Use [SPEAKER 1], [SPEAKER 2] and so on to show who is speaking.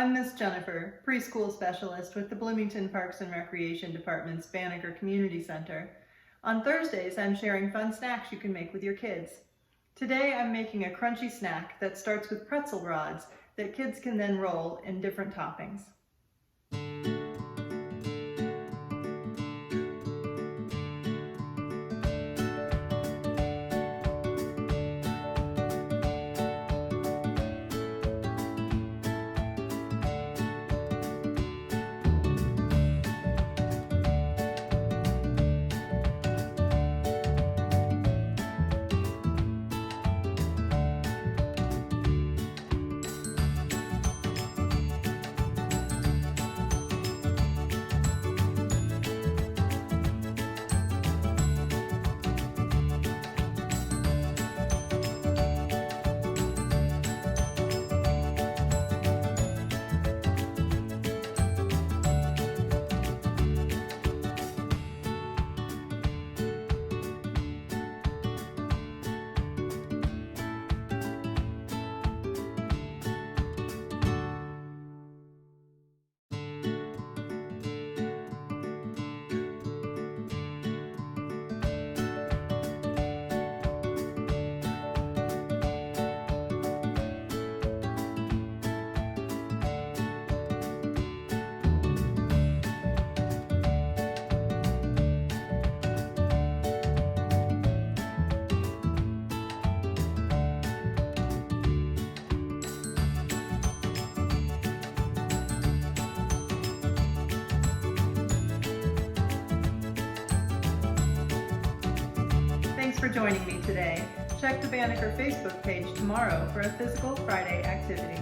[SPEAKER 1] I'm Miss Jennifer, preschool specialist with the Bloomington Parks and Recreation Department's Banneker Community Center. On Thursdays, I'm sharing fun snacks you can make with your kids. Today, I'm making a crunchy snack that starts with pretzel rods that kids can then roll in different toppings. Thanks for joining me today. Check the Banneker Facebook page tomorrow for a Physical Friday activity.